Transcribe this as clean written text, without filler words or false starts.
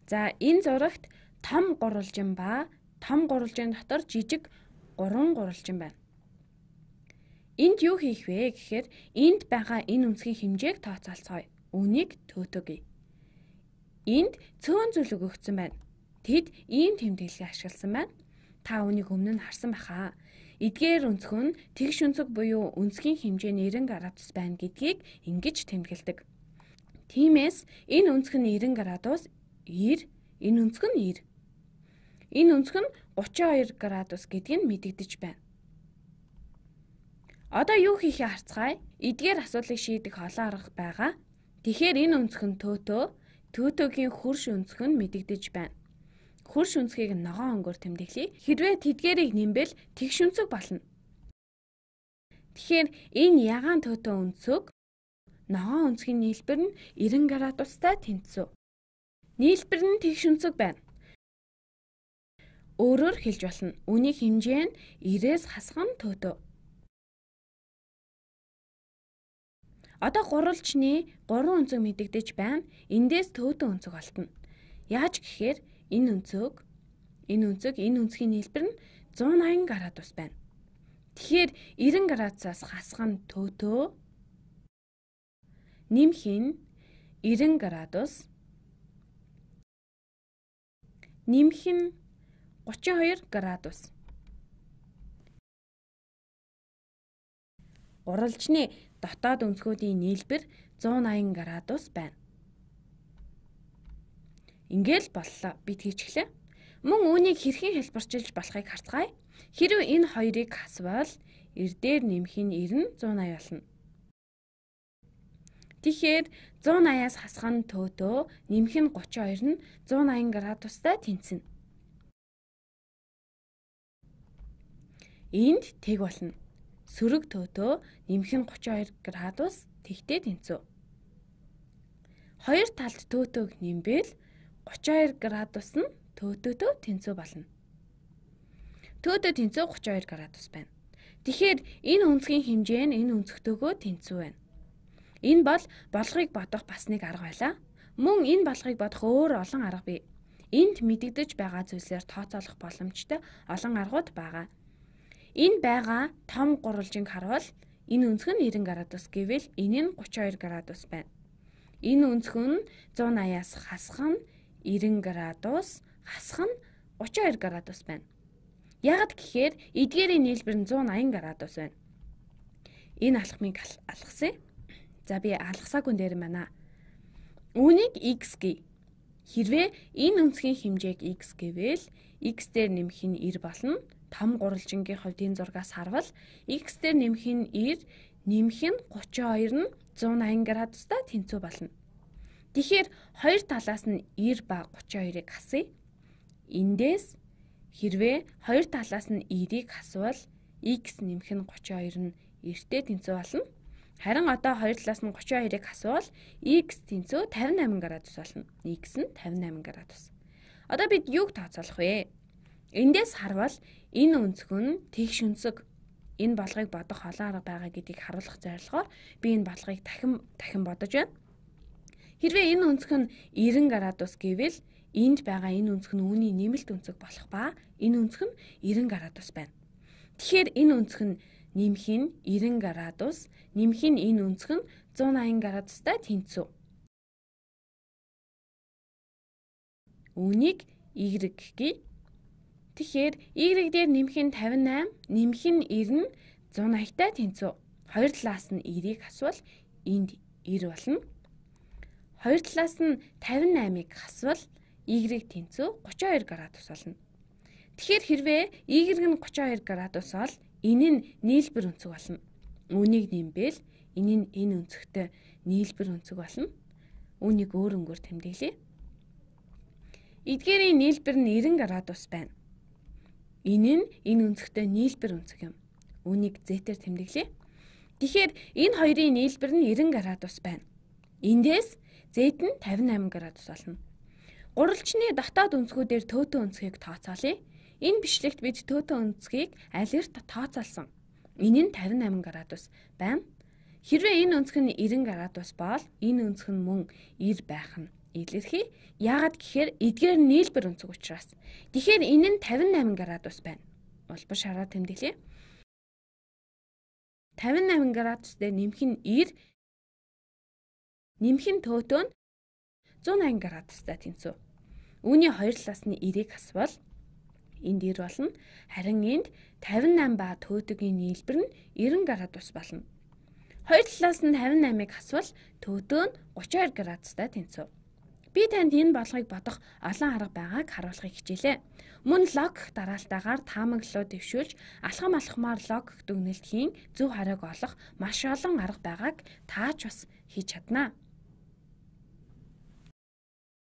За энэ зурагт том гурвалжин ба том гурвалжин дотор жижиг 3 гурвалжин байна. Энд юу хийх вэ гэхээр энд байгаа энэ үнцгийн хэмжээг тооцоолцгоё. Үүнийг төөгье. Энд цөөн зүйл өгөгдсөн байна. Тэд ийм тэмдэглэгээ ашигласан байна. Та үүнийг өмнө нь харсан байхаа. Эдгээр өнцг нь тэгш өнцөг буюу өнцгийн хэмжээ нь 90 градус байна гэдгийг ингэж тэмдэглэдэг. Тиймээс энэ өнцг нь 90 градус 90, энэ өнцг нь 90. Энэ өнцг нь 32 градус гэдгийг мэдэгдэж байна. Одоо юу хийхээ харцгаая. Эдгээр асуудлыг шийдэх олон арга байгаа. Тэгэхээр энэ өнцг нь төөгийн хөрш өнцг нь мэдэгдэж байна. Хөрш өнцгийг ногоон өнгөөр тэмдэглэе. Хэрвээ тэдгээрийг нэмбэл тэгш өнцөг болно. Тэгэхээр энэ ягаан төөгөө өнцөг ногоон өнцгийн нийлбэр нь 90 градустай тэнцв. Нийлбэр нь тэгш өнцөг байна. Өөрөөр хэлж болно. Үүний хэмжээ нь 90-с хасган төөгөө. Одоо гурвалжны 3 өнцөг мэдэгдэж байна. Эндээс төөгөө өнцөг олдно. Яаж гэхээр энэ өнцгийн нийлбэр нь 180 градус байна. Тэгэхээр 90 градусаас хасган төөгөө нэмэх нь 90 градус нэмэх нь 32 градус. Гурвалжны дотоод өнцгүүдийн нийлбэр 180 градус байна. Ингээл боллоо. Бид хийчихлээ. Мөн үүнийг хэрхэн хэлбэрчилж болохыг харцгаая. Хэрвээ энэ хоёрыг хасвал эрдээр нэмэх нь 90 180 болно. Тэгэхээр 180-аас хасган төөгөө нэмэх нь 32 нь 180 градустай тэнцэнэ. Энд тэг болно. Сөрөг төөгөө нэмэх нь 32 градус тэгтээ тэнцв. Хоёр талд төөгөөг нэмбэл 32 градус нь төөгөө тэнцв болно. Төөгөө тэнцв 32 градус байна. Тэгэхээр энэ өнцгийн хэмжээ нь энэ өнцгтөөгөө тэнцв байна. Энэ бол болгыг бодох бас нэг арга байлаа. Мөн энэ болгыг бодох өөр олон арга бий. Энд мэдэгдэж байгаа зүйлсээр тооцоолох боломжтой олон аргууд байгаа. Энэ байгаа том гурвалжинг харуул энэ өнцг нь 90 градус гэвэл энэ нь 32 градус байна. Энэ өнцг нь 180-аас хасган 90 градус хасган 32 градус байна. Ягд гэхээр эдгээрийн нийлбэр нь 180 градус байна. Энэ алхмыг алгасъя. За би алгасаагүй дээр байна. Үүнийг x гэе. Хэрвээ энэ өнцгийн хэмжээг x гэвэл x дээр нэмэх нь 90 болно. Том гурвалжингийн хувьд энэ зургаас харвал x дээр нэмэх нь 90, нэмэх нь 32 нь 180 градустай тэнцв болно. Тэгэхээр хоёр талаас нь 90 ба 32-ыг хасъя. Эндээс хэрвээ хоёр талаас нь 90-ыг хасвал x нэмэх нь 32 нь 90-тэй тэнцв болно. Харин одоо хоёр талаас нь 32-ыг хасвал x тэнцв 58 градус болно. X нь 58 градус. Одоо бид юуг тооцоолох вэ? Эндээс харвал энэ өнцг нь тэгш өнцөг. Энэ болгыг бодох олон арга байгаа гэдгийг харуулах зорилгоор би энэ болгыг дахин бодож байна. Хэрвээ энэ өнцг нь 90 градус гэвэл энд байгаа энэ өнцг нь үүний нэмэлт өнцөг болох ба энэ өнцг нь 90 градус байна. Тэгэхээр энэ өнцг нь нэмэх нь 90 градус, нэмэх нь энэ өнцг нь 180 градустай тэнцв. Үүнийг y гэе. Тэгэхээр y дээр нэмэх нь 58, нэмэх нь 90 180-тай тэнцв. Хоёр талаас нь 90-ыг хасвал энд 90 болно. Хоёр талаас нь 58-ыг хасвал y тэнцв 32 градус болно. Тэгэхээр хэрвээ y нь 32 градус бол энэ нь нийлбэр өнцөг болно. Үүнийг нэмбэл энэ нь энэ өнцөгтэй нийлбэр өнцөг болно. Үүнийг өөр өнгөөр тэмдэглэе. Эдгээрийн нийлбэр нь 90 градус байна. Энэ нь энэ өнцөгтэй нийлбэр өнцөг юм. Үүнийг z-ээр тэмдэглэе. Тэгэхээр энэ хоёрын нийлбэр нь 90 градус байна. Эндээс z нь 58 градус болно. Гурвалжны дотоод өнцгүүдээр төөгөө өнцгийг тооцоолъё. Энэ бичлэгт бид төөгөө өнцгийг алерт тооцоолсон. Энэ нь 58 градус байна. Хэрвээ энэ өнцг нь 90 градус бол энэ өнцг нь мөн 90 байх нь илэрхий. Яагаад гэхээр эдгээр нийлбэр өнцөг учраас. Тэгэхээр энэ нь 58 градус байна. Улбар шараар тэмдэглэе. 58 градус дээр нэмэх нь 90, нэмэх нь төөтөө нь 180 градустай тэнцүү. Үүний хоёр талаас нь 90-ийг асвал энд 90 болно. Харин энд 58 ба төөтөгийн нийлбэр нь 90 градус болно. Хоёр талаас нь 58-ыг асвал төөтөө нь 32 градустай тэнцүү. Би танд энэ болгыг бодох олон арга байгааг харуулахыг хичээлээ. Мөн логик дараалтаагаар таамаглалуу дэвшүүлж алхам алхмаар логик дүгнэлтийн зөв хариуг олох маш олон арга байгааг таач бас хийж чаднаа.